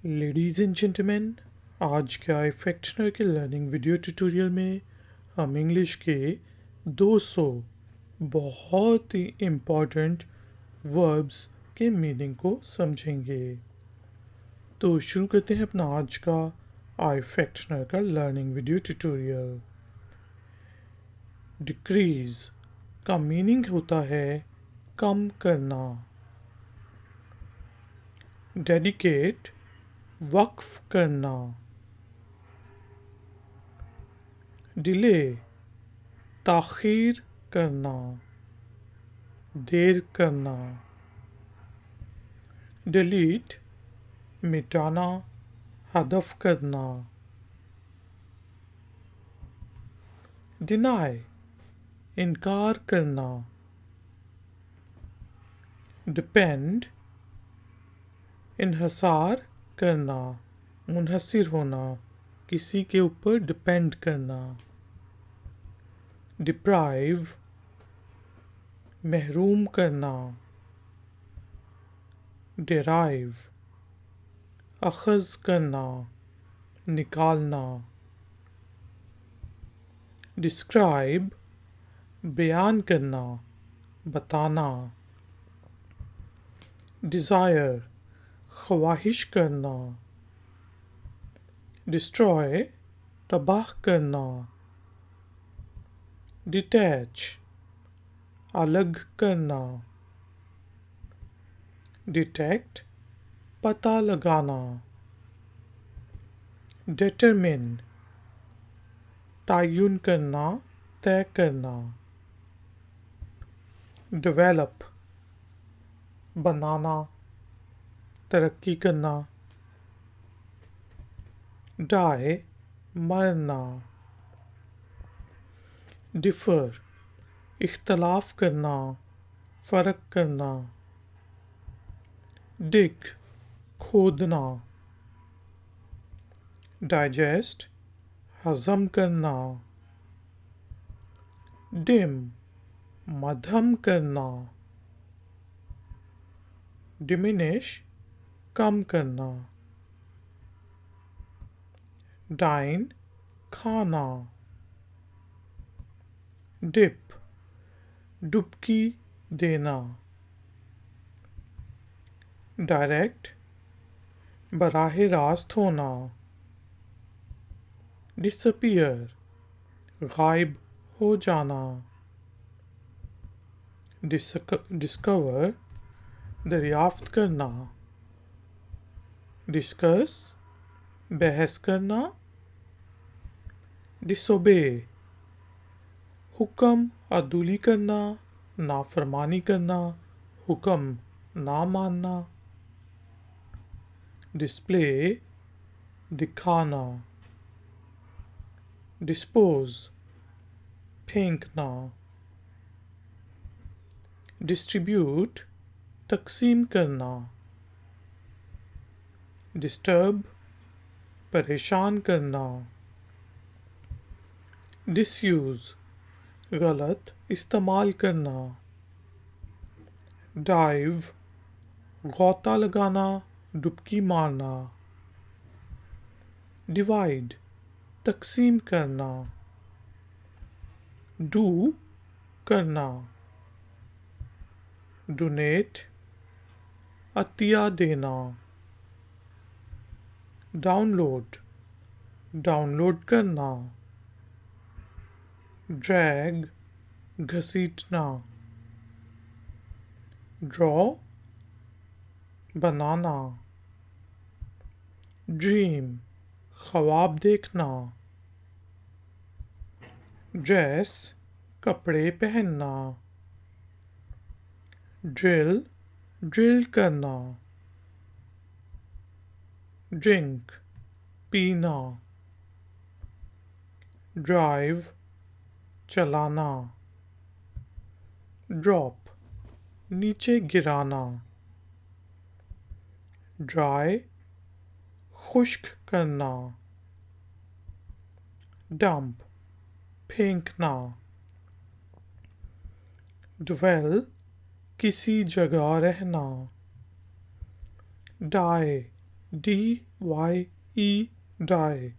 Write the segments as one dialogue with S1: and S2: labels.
S1: Ladies and gentleman, आज का इफेक्टनर के लर्निंग वीडियो ट्यूटोरियल में हम इंग्लिश के 200 बहुत ही इम्पॉर्टेंट वर्ब्स के मीनिंग को समझेंगे। तो शुरू करते हैं अपना आज का इफेक्टनर का लर्निंग वीडियो ट्यूटोरियल। डिक्रीज का मीनिंग होता है कम करना। डेडिकेट वक्फ करना। डिले ताख़ीर करना, देर करना। डिलीट मिटाना, हदफ करना। डिनाई इनकार करना। डिपेंड इन्हसार करना, मुनहसिर होना, किसी के ऊपर डिपेंड करना। डिप्राइव महरूम करना। डिराइव अखज़ करना, निकालना। डिस्क्राइब बयान करना, बताना। डिज़ायर ख्वाहिश करना। डिस्ट्रॉय तबाह करना। डिटैच अलग करना। डिटेक्ट पता लगाना। डिटरमिन तयन करना, तय करना। डेवलप बनाना, तरक्की करना। डाई मरना। डिफर इख्तलाफ करना, फ़र्क करना। डिग खोदना। डाइजेस्ट हज़म करना। डिम मध्यम करना। डिमिनिश कम करना। डाइन खाना। डिप डुबकी देना। डायरेक्ट बराह रास्त होना। डिसअपीयर गायब हो जाना। डिस्कवर दरियाफ्त करना। डिस्कस बहस करना। डिसोबे हुक्म अदूली करना, नाफरमानी करना, हुक्म ना मानना। डिस्प्ले दिखाना। डिस्पोज फेंकना। डिस्ट्रीब्यूट तकसीम करना। डिस्टर्ब परेशान करना। डिसयूज़ गलत इस्तेमाल करना। डाइव गोता लगाना, डुबकी मारना। डिवाइड तकसीम करना। डू करना। डोनेट अतिया देना। डाउनलोड डाउनलोड करना। ड्रैग घसीटना। ड्रॉ बनाना। ड्रीम ख्वाब देखना। ड्रेस कपड़े पहनना। ड्रिल ड्रिल करना। ड्रिंक पीना। ड्राइव चलाना। ड्रॉप नीचे गिराना। ड्राई खुश्क करना। डंप फेंकना। ड्वेल किसी जगह रहना। डाई DYE डाई,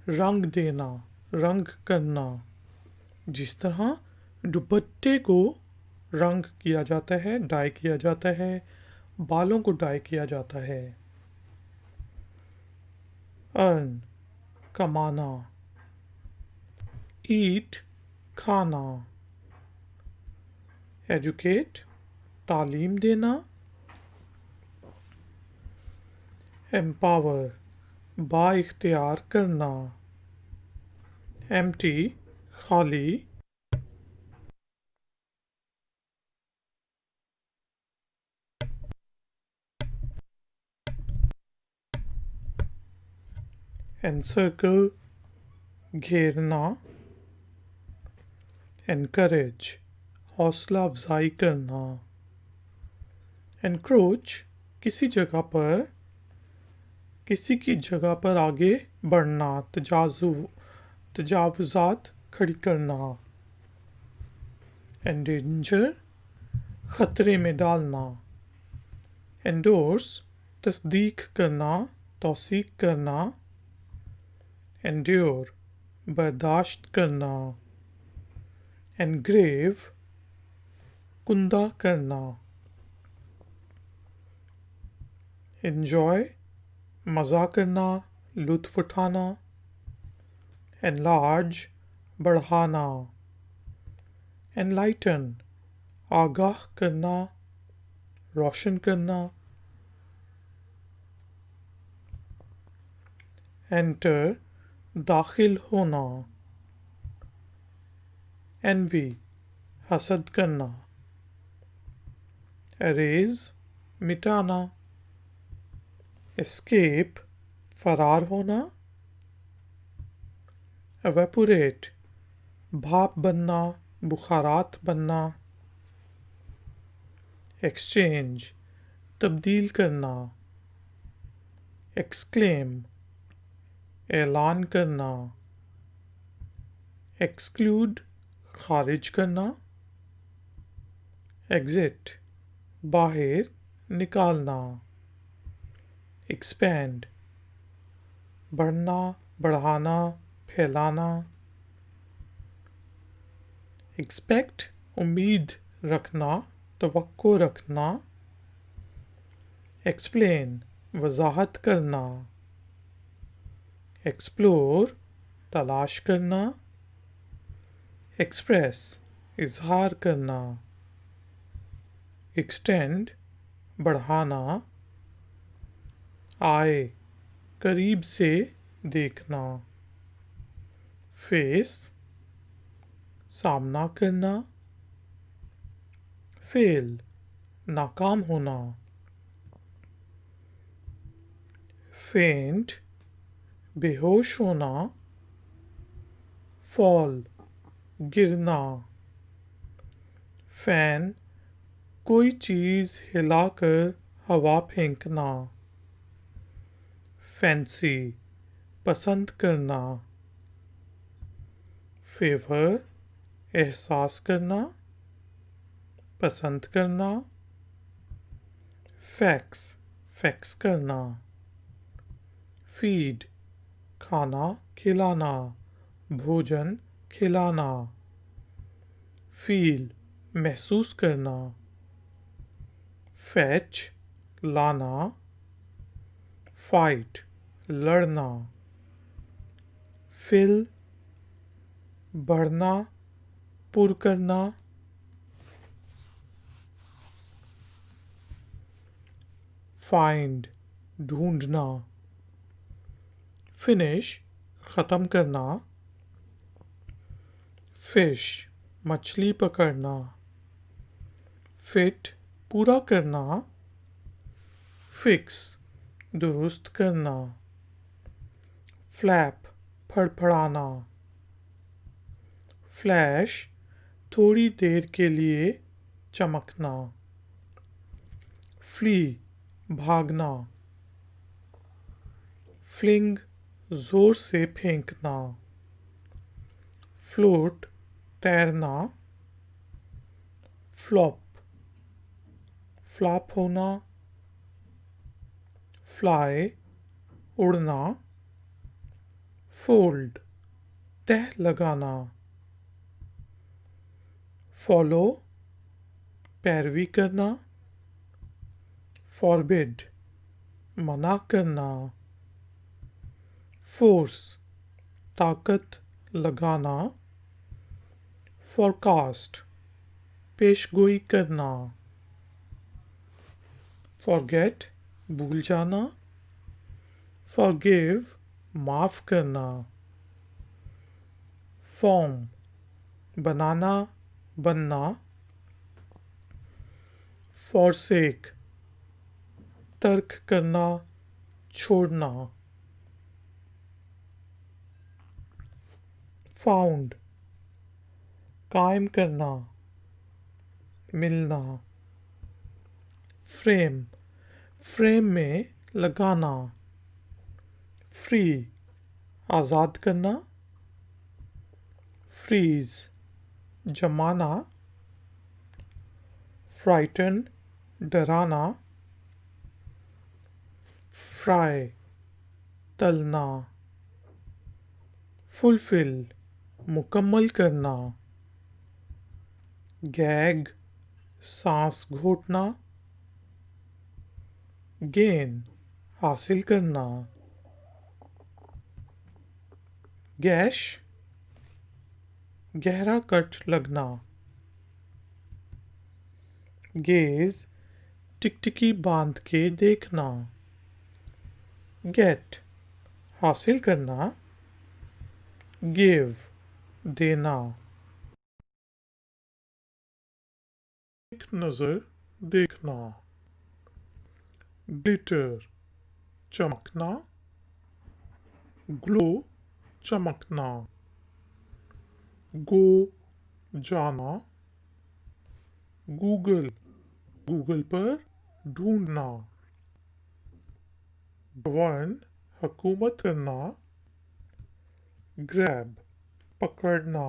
S1: रंग देना, रंग करना। जिस तरह दुपट्टे को रंग किया जाता है, डाई किया जाता है, बालों को डाई किया जाता है। अर्न, कमाना। ईट, खाना। एजुकेट, तालीम देना। एम्पावर, बाइख्तियार करना। एम्प्टी, खाली। एनसर्कल, घेरना। एनकरेज, हौसला अफजाई करना। एनक्रोच, किसी जगह पर, किसी की जगह पर आगे बढ़ना, तजावुजात खड़ी करना। एंडेंजर, खतरे में डालना। एंडोर्स, तस्दीक करना, तौसीक करना। एंड्योर, बर्दाश्त करना। एनग्रेव, कुंदा करना। एन्जॉय, मज़ा करना, लुत्फ़ उठाना। एनलार्ज, बढ़ाना। एनलाइटन, आगाह करना, रोशन करना। एंटर, दाखिल होना। एनवी, हसद करना। एरेज, मिटाना। एस्केप, फरार होना। एवेपोरेट, भाप बनना, बुखारात बनना। एक्सचेंज, तब्दील करना। एक्सक्लेम, ऐलान करना। एक्सक्लूड, खारिज करना। एग्जिट, बाहर निकालना। एक्सपैंड, बढ़ना, बढ़ाना, फैलाना। एक्सपेक्ट, उम्मीद रखना, तवक्को रखना। एक्सप्लेन, वजाहत करना। एक्सप्लोर, तलाश करना। एक्सप्रेस, इजहार करना। एक्सटेंड, बढ़ाना। आए, करीब से देखना। फेस, सामना करना। फेल, नाकाम होना। फेंट, बेहोश होना। फॉल, गिरना। फैन, कोई चीज़ हिलाकर हवा फेंकना। फैंसी, पसंद करना। फेवर, एहसास करना, पसंद करना। फैक्स, फैक्स करना। फीड, खाना खिलाना, भोजन खिलाना। फील, महसूस करना। फैच, लाना। फाइट, लड़ना। फिल, बढ़ना, पुर करना। फाइंड, ढूंढना। फिनिश, ख़त्म करना। फिश, मछली पकड़ना। फिट, पूरा करना। फिक्स, दुरुस्त करना। फ्लैप, फड़फड़ाना। फ्लैश, थोड़ी देर के लिए चमकना। फ्ली, भागना। फ्लिंग, जोर से फेंकना। फ्लोट, तैरना। फ्लॉप, फ्लॉप होना। फ्लाई, उड़ना, फोल्ड तह लगाना, फॉलो पैरवी करना, फॉरबिड मना करना, फोर्स ताकत लगाना, फोरकास्ट पेशगोई करना, फॉरगेट भूल जाना, फॉरगिव माफ करना, फॉर्म बनाना बनना, फॉरसेक तर्क करना छोड़ना, फाउंड कायम करना मिलना, फ्रेम फ्रेम में लगाना, फ्री आज़ाद करना, फ्रीज जमाना, फ्राइटन डराना, फ्राई तलना, फुलफिल मुकम्मल करना, गैग सांस घोटना, गेन हासिल करना, गैश गहरा कट लगना, गेज टिकटिकी बांध के देखना, गेट हासिल करना, गिव देना, एक नजर देखना, ग्लिटर चमकना, ग्लो चमकना, गो जाना, गूगल गूगल पर ढूंढना, गवर्न हुकूमत करना, ग्रैब पकड़ना,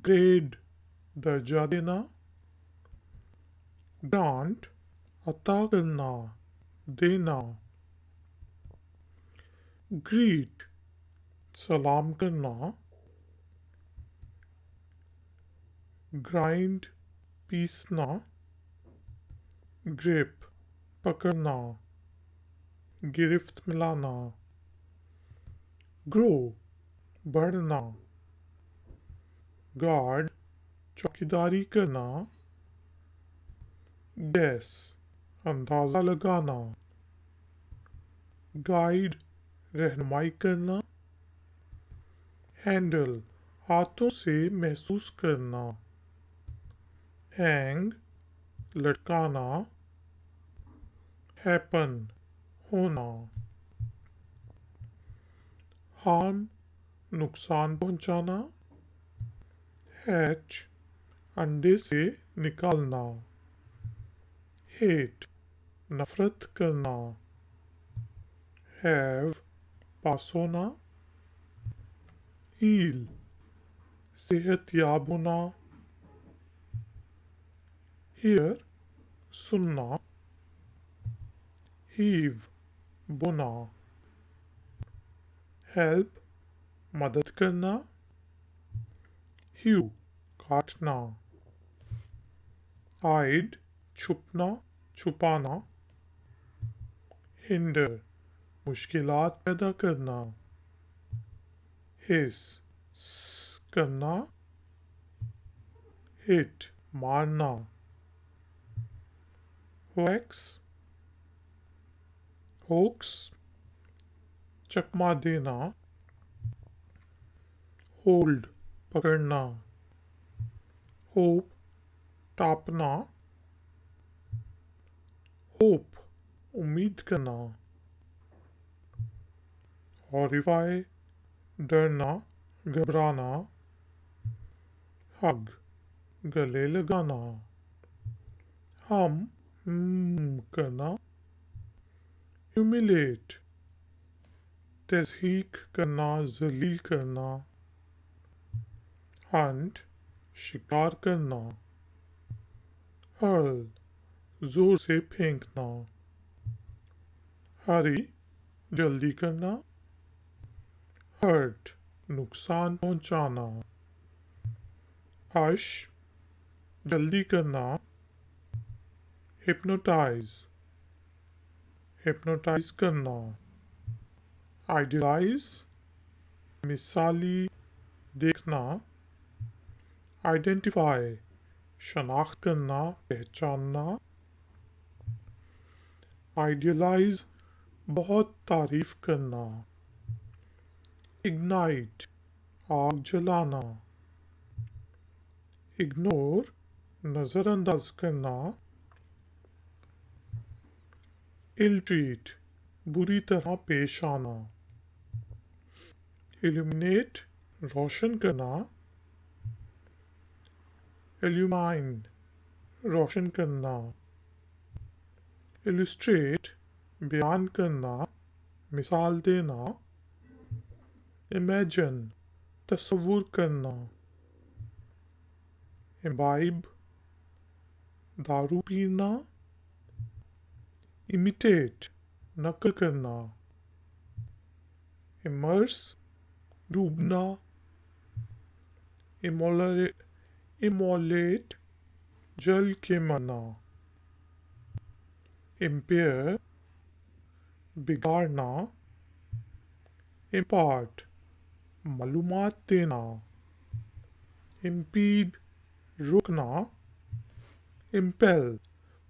S1: ग्रेड दर्जा देना, ग्रांट अता करना देना, ग्रीट सलाम करना, ग्राइंड पीसना, ग्रिप पकड़ना, गिरफ्त मिलाना, ग्रो बढ़ना, गार्ड चौकीदारी करना, गैस अंदाजा लगाना, गाइड रहनुमाई करना, हैंडल हाथों से महसूस करना, हैंग लटकाना, हैपन होना, हार्म नुकसान पहुंचाना, हैच अंडे से निकालना, हेट नफरत करना, हैव पास होना, हील सेहतयाब होना, हियर सुनना, हीव बोना, हेल्प मदद करना, ह्यू काटना, हाइड छुपना छुपाना, हिंडर मुश्किलात पैदा करना, हिस करना, हिट मारना, वैक्स होक्स चकमा देना, होल्ड पकड़ना, होप टापना, होप उम्मीद करना, हॉरिफाई डरना घबराना, हग गले लगाना, हम करना, ह्यूमिलेट तज़हीक करना जलील करना, हंट शिकार करना, हर्ल जोर से फेंकना, हरी जल्दी करना, हर्ट नुकसान पहुंचाना, हश जल्दी करना, हिप्नोटाइज हिप्नोटाइज करना, आइडियलाइज मिसाली देखना, आइडेंटिफाई शनाख्त करना, पहचानना, आइडियलाइज बहुत तारीफ करना, इग्नाइट आग जलाना, इग्नोर नज़रअंदाज करना, इल ट्रीट बुरी तरह पेश आना, इल्यूमिनेट रोशन करना, इल्यूमाइन रोशन करना, इलस्ट्रेट बयान करना, मिसाल देना, इमेजिन तस्वुर करना, इम्बाइब दारू पीना, इमिटेट नकल करना, इमर्स डूबना, इमोलेट जल के मरना, इम्पेयर बिगाड़ना, इम्पार्ट मालूमात देना, इम्पीड रोकना, इम्पेल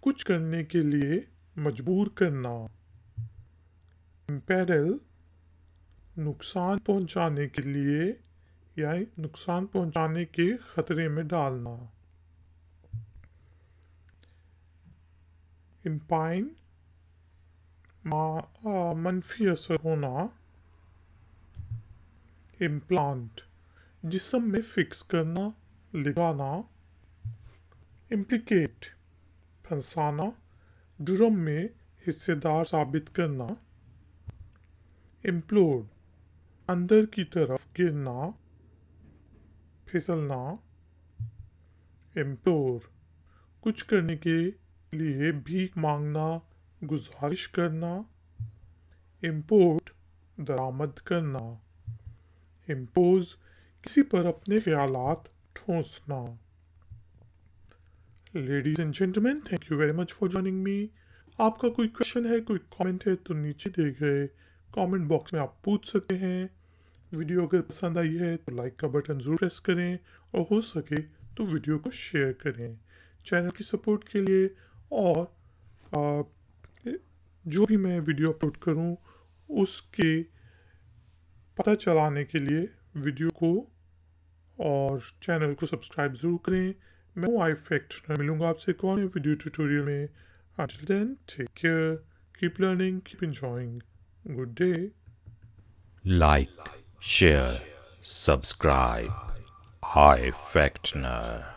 S1: कुछ करने के लिए मजबूर करना, इम्पेरल नुकसान पहुंचाने के लिए या नुकसान पहुंचाने के खतरे में डालना, इम्पाइन मनफी असर होना, इम्प्लांट जिस्म में फिक्स करना लगाना, इम्प्लिकेट फंसाना जुर्म में हिस्सेदार साबित करना, इम्प्लोड अंदर की तरफ गिरना फिसलना, इम्प्लोर कुछ करने के लिए भीख मांगना गुजारिश करना, इम्पोर्ट दरामद करना, इम्पोज किसी पर अपने ख्यालात ठोंसना। Ladies and gentleman, thank you very much for joining me. आपका कोई क्वेश्चन है, कोई कमेंट है तो नीचे दिए गए कमेंट बॉक्स में आप पूछ सकते हैं। वीडियो अगर पसंद आई है तो लाइक का बटन ज़रूर प्रेस करें और हो सके तो वीडियो को शेयर करें। चैनल की सपोर्ट के लिए और जो भी मैं वीडियो अपलोड करूं उसके पता चलाने के लिए वीडियो को और चैनल को सब्सक्राइब ज़रूर करें। मैं हूँ iFactner, मिलूंगा आपसे कौन है वीडियो ट्यूटोरियल में। Until then, take care, keep learning, keep enjoying. Good day.
S2: Like, share, subscribe. Ifactner.